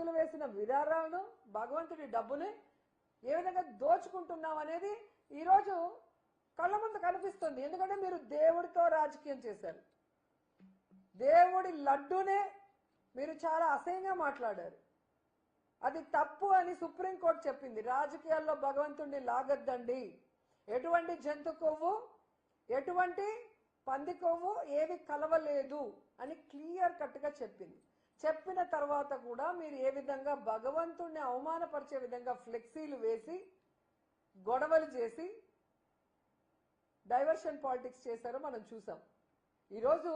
భక్తులు వేసిన విరాళాలను భగవంతుడి డబ్బుని ఏ విధంగా దోచుకుంటున్నాం అనేది ఈరోజు కళ్ళ ముందు కనిపిస్తుంది. ఎందుకంటే మీరు దేవుడితో రాజకీయం చేశారు. దేవుడి లడ్డూనే మీరు చాలా అసహ్యంగా మాట్లాడారు. అది తప్పు అని సుప్రీంకోర్టు చెప్పింది. రాజకీయాల్లో భగవంతుడిని లాగద్దండి, ఎటువంటి జంతు కొవ్వు ఎటువంటి పంది కొవ్వు ఏవి కలవలేదు అని క్లియర్ కట్గా చెప్పింది. చెప్పిన తర్వాత కూడా మీరు ఏ విధంగా భగవంతుడిని అవమానపరిచే విధంగా ఫ్లెక్సీలు వేసి గొడవలు చేసి డైవర్షన్ పాలిటిక్స్ చేశారో మనం చూసాం. ఈరోజు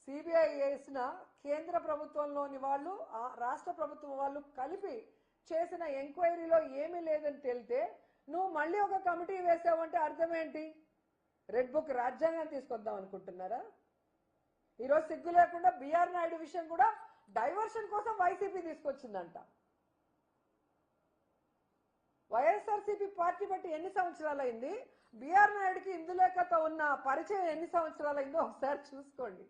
సిబిఐ వేసిన కేంద్ర ప్రభుత్వంలోని వాళ్ళు రాష్ట్ర ప్రభుత్వం వాళ్ళు కలిపి చేసిన ఎంక్వైరీలో ఏమీ లేదని తేలితే నువ్వు మళ్ళీ ఒక కమిటీ వేసావంటే అర్థం ఏంటి? రెడ్ బుక్ రాజ్యాంగం తీసుకొద్దాం అనుకుంటున్నారా? ఈరోజు సిగ్గు లేకుండా బిఆర్ నాయుడు విషయం కూడా డైవర్షన్ కోసం వైసీపీ తీసుకొచ్చిందంట. వైఎస్ఆర్సీపీ పార్టీ బట్టి ఎన్ని సంవత్సరాలైంది? బిఆర్ నాయుడుకి ఇందులేకతో ఉన్న పరిచయం ఎన్ని సంవత్సరాలైందో ఒకసారి చూసుకోండి.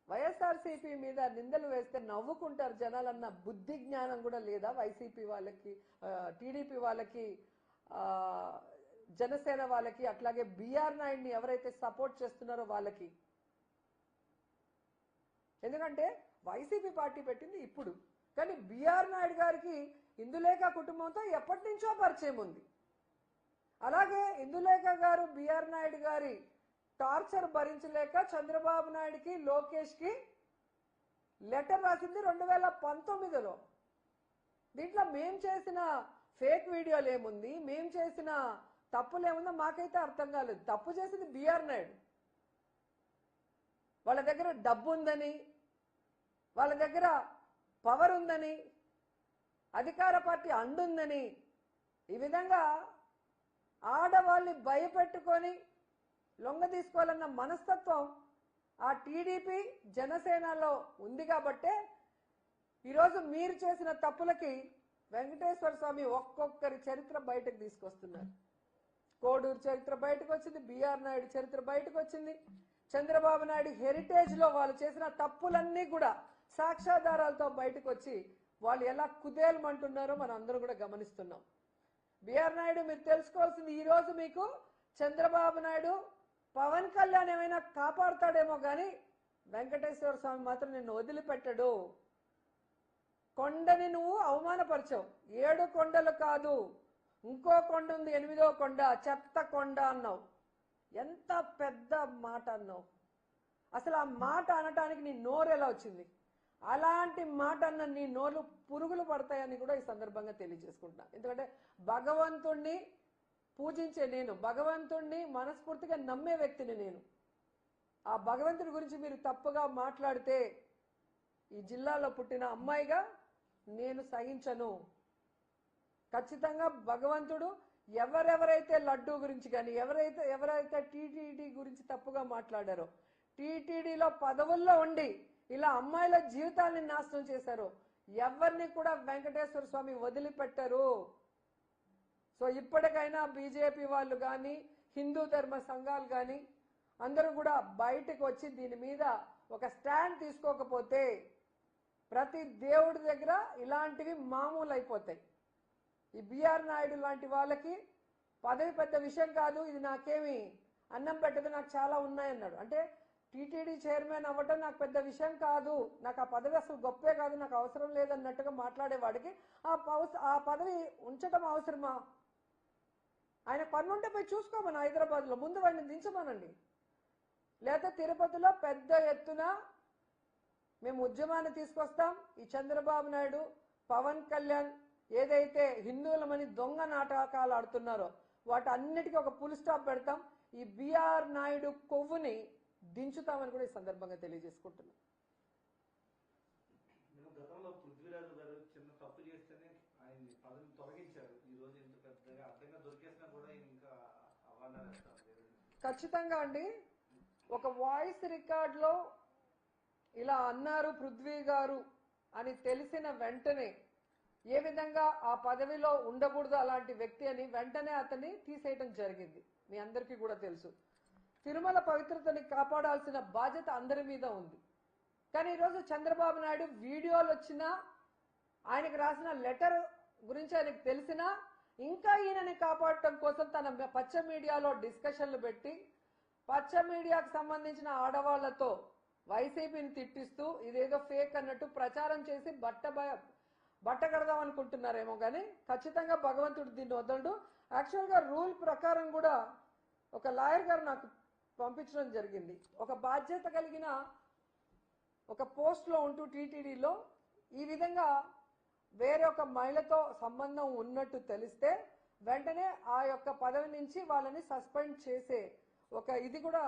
వైఎస్ఆర్సీపీ మీద నిందలు వేస్తే నవ్వుకుంటారు జనాలన్న బుద్ధి జ్ఞానం కూడా లేదా వైసీపీ వాళ్ళకి, టీడీపీ వాళ్ళకి, జనసేన వాళ్ళకి, అట్లాగే బిఆర్ నాయుడిని ఎవరైతే సపోర్ట్ చేస్తున్నారో వాళ్ళకి? ఎందుకంటే వైసీపీ పార్టీ పెట్టింది ఇప్పుడు, కానీ బిఆర్ నాయుడు గారికి ఇందులేఖ కుటుంబంతో ఎప్పటి నుంచో పరిచయం ఉంది. అలాగే ఇందులేఖ గారు బిఆర్ నాయుడు గారి టార్చర్ భరించలేక చంద్రబాబు నాయుడికి, లోకేష్కి లెటర్ రాసింది 2019లో. దీంట్లో మేం చేసిన ఫేక్ వీడియోలు ఏముంది, మేం చేసిన తప్పులు ఏముందో మాకైతే అర్థం కాలేదు. తప్పు చేసింది బిఆర్ నాయుడు. వాళ్ళ దగ్గర డబ్బు ఉందని, వాళ్ళ దగ్గర పవర్ ఉందని, అధికార పార్టీ అండుందని ఈ విధంగా ఆడవాళ్ళని భయపెట్టుకొని లొంగ తీసుకోవాలన్న మనస్తత్వం ఆ టీడీపీ జనసేనలో ఉంది. కాబట్టే ఈరోజు మీరు చేసిన తప్పులకి వెంకటేశ్వర స్వామి ఒక్కొక్కరి చరిత్ర బయటకు తీసుకొస్తున్నారు. కోడూరు చరిత్ర బయటకు వచ్చింది, బిఆర్ నాయుడు చరిత్ర బయటకు వచ్చింది, చంద్రబాబు నాయుడు హెరిటేజ్ లో వాళ్ళు చేసిన తప్పులన్నీ కూడా సాక్ష్యాధారాలతో బయటకు వచ్చి వాళ్ళు ఎలా కుదేలమంటున్నారో మనం అందరూ కూడా గమనిస్తున్నాం. బిఆర్ నాయుడు మీరు తెలుసుకోవాల్సింది, ఈ రోజు మీకు చంద్రబాబు నాయుడు, పవన్ కళ్యాణ్ ఏమైనా కాపాడుతాడేమో కానీ వెంకటేశ్వర స్వామి మాత్రం నిన్ను వదిలిపెట్టడు. కొండని నువ్వు అవమానపరిచావు. 7 కొండలు కాదు, ఇంకో కొండ ఉంది, 8వ కొండ, చెత్త కొండ అన్నావు. ఎంత పెద్ద మాట అన్నావు. అసలు ఆ మాట అనటానికి నీ నోరు ఎలా వచ్చింది? అలాంటి మాట అన్న నీ నోరు పురుగులు పడతాయని కూడా ఈ సందర్భంగా తెలియజేసుకుంటున్నా. ఎందుకంటే భగవంతుణ్ణి పూజించే నేను, భగవంతుణ్ణి మనస్ఫూర్తిగా నమ్మే వ్యక్తిని నేను. ఆ భగవంతుడి గురించి మీరు తప్పుగా మాట్లాడితే ఈ జిల్లాలో పుట్టిన అమ్మాయిగా నేను సహించను. ఖచ్చితంగా భగవంతుడు ఎవరెవరైతే లడ్డూ గురించి కానీ ఎవరైతే టీటీడీ గురించి తప్పుగా మాట్లాడారో, టీటీడీలో పదవుల్లో ఉండి ఇలా అమ్మాయిల జీవితాన్ని నాశనం చేశారో ఎవరిని కూడా వెంకటేశ్వర స్వామి వదిలిపెట్టరు. సో ఇప్పటికైనా బీజేపీ వాళ్ళు కానీ, హిందూ ధర్మ సంఘాలు కానీ అందరూ కూడా బయటకు వచ్చి దీని మీద ఒక స్టాండ్ తీసుకోకపోతే ప్రతి దేవుడి దగ్గర ఇలాంటివి మామూలు అయిపోతాయి. ఈ బిఆర్ నాయుడు లాంటి వాళ్ళకి పదవి పెద్ద విషయం కాదు, ఇది నాకేమి అన్నం పెట్టదు, నాకు చాలా ఉన్నాయన్నాడు. అంటే టీటీడీ చైర్మన్ అవ్వటం నాకు పెద్ద విషయం కాదు, నాకు ఆ పదవి అసలు గొప్పే కాదు, నాకు అవసరం లేదన్నట్టుగా మాట్లాడేవాడికి ఆ పదవి ఉంచటం అవసరమా? ఆయన పన్నుంటే పోయి చూసుకోమని హైదరాబాద్లో ముందు వాడిని దించమనండి. లేదా తిరుపతిలో పెద్ద ఎత్తున మేము ఉద్యమాన్ని తీసుకొస్తాం. ఈ చంద్రబాబు నాయుడు, పవన్ కళ్యాణ్ ఏదైతే హిందువులమని దొంగ నాటకాలు ఆడుతున్నారో వాటన్నిటికీ ఒక ఫుల్ స్టాప్ పెడతాం. ఈ బిఆర్ నాయుడు కొవ్వుని దించుతామని కూడా ఈ సందర్భంగా తెలియజేసుకుంటున్నాం. గతంలో పృథ్వీరాజు గారు చిన్న తప్పు చేస్తేనే ఆయన పదవిని తొలగించారు. ఈ రోజు ఇంత పెద్దగా అర్థంగా దొరికేసినా కూడా ఇంకా అవ్వాలని ఖచ్చితంగా అండి. ఒక వాయిస్ రికార్డ్ లో ఇలా అన్నారు పృథ్వీ గారు అని తెలిసిన వెంటనే ఏ విధంగా ఆ పదవిలో ఉండకూడదు అలాంటి వ్యక్తి అని వెంటనే అతన్ని తీసేయటం జరిగింది. మీ అందరికీ కూడా తెలుసు. తిరుమల పవిత్రతని కాపాడాల్సిన బాధ్యత అందరి మీద ఉంది. కానీ ఈరోజు చంద్రబాబు నాయుడు వీడియోలు వచ్చినా, ఆయనకు రాసిన లెటర్ గురించి ఆయనకు తెలిసినా ఇంకా ఈయనని కాపాడటం కోసం తన పచ్చ మీడియాలో డిస్కషన్లు పెట్టి పచ్చ మీడియాకు సంబంధించిన ఆడవాళ్లతో వైసీపీని తిట్టిస్తూ ఇదేదో ఫేక్ అన్నట్టు ప్రచారం చేసి బట్ట కడదాం అనుకుంటున్నారేమో కానీ ఖచ్చితంగా భగవంతుడు దీన్ని వదలడు. యాక్చువల్గా రూల్ ప్రకారం కూడా ఒక లాయర్ గారు నాకు పంపించడం జరిగింది. ఒక బాధ్యత కలిగిన ఒక పోస్ట్లో ఉంటూ టీటీడీలో ఈ విధంగా వేరే ఒక మహిళతో సంబంధం ఉన్నట్టు తెలిస్తే వెంటనే ఆ యొక్క పదవి నుంచి వాళ్ళని సస్పెండ్ చేసే ఒక ఇది కూడా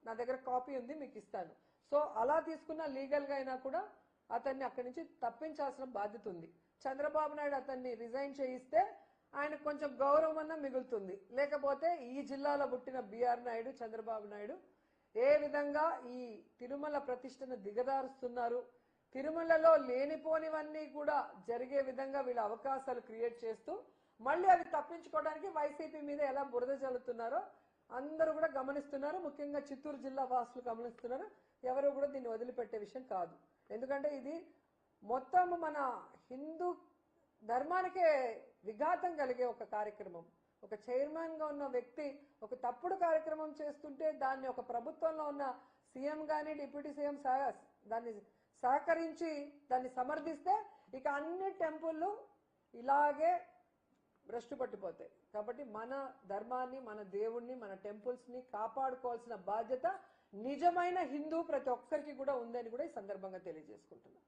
నా దగ్గర కాపీ ఉంది, మీకు ఇస్తాను. సో అలా తీసుకున్న లీగల్గా అయినా కూడా అతన్ని అక్కడి నుంచి తప్పించాల్సిన బాధ్యత ఉంది. చంద్రబాబు నాయుడు అతన్ని రిజైన్ చేయిస్తే ఆయనకు కొంచెం గౌరవం అన్నా మిగులుతుంది. లేకపోతే ఈ జిల్లాలో పుట్టిన బిఆర్ నాయుడు, చంద్రబాబు నాయుడు ఏ విధంగా ఈ తిరుమల ప్రతిష్టను దిగదారుస్తున్నారు, తిరుమలలో లేనిపోనివన్నీ కూడా జరిగే విధంగా వీళ్ళ అవకాశాలు క్రియేట్ చేస్తూ మళ్ళీ అవి తప్పించుకోవడానికి వైసీపీ మీద ఎలా బురద చల్లుతున్నారో అందరూ కూడా గమనిస్తున్నారు. ముఖ్యంగా చిత్తూరు జిల్లా వాసులు గమనిస్తున్నారు. ఎవరు కూడా దీన్ని వదిలిపెట్టే విషయం కాదు. ఎందుకంటే ఇది మొత్తం మన హిందూ ధర్మానికే విఘాతం కలిగే ఒక కార్యక్రమం. ఒక చైర్మన్ గా ఉన్న వ్యక్తి ఒక తప్పుడు కార్యక్రమం చేస్తుంటే దాన్ని ఒక ప్రభుత్వంలో ఉన్న సీఎం కానీ డిప్యూటీ సీఎం దాన్ని సహకరించి దాన్ని సమర్థిస్తే ఇక అన్ని టెంపుల్లు ఇలాగే భ్రష్టు పట్టిపోతాయి. కాబట్టి మన ధర్మాన్ని, మన దేవుణ్ణి, మన టెంపుల్స్ ని కాపాడుకోవాల్సిన బాధ్యత నిజమైన హిందూ ప్రతి ఒక్కరికి కూడా ఉందని కూడా ఈ సందర్భంగా తెలియజేసుకుంటున్నాను.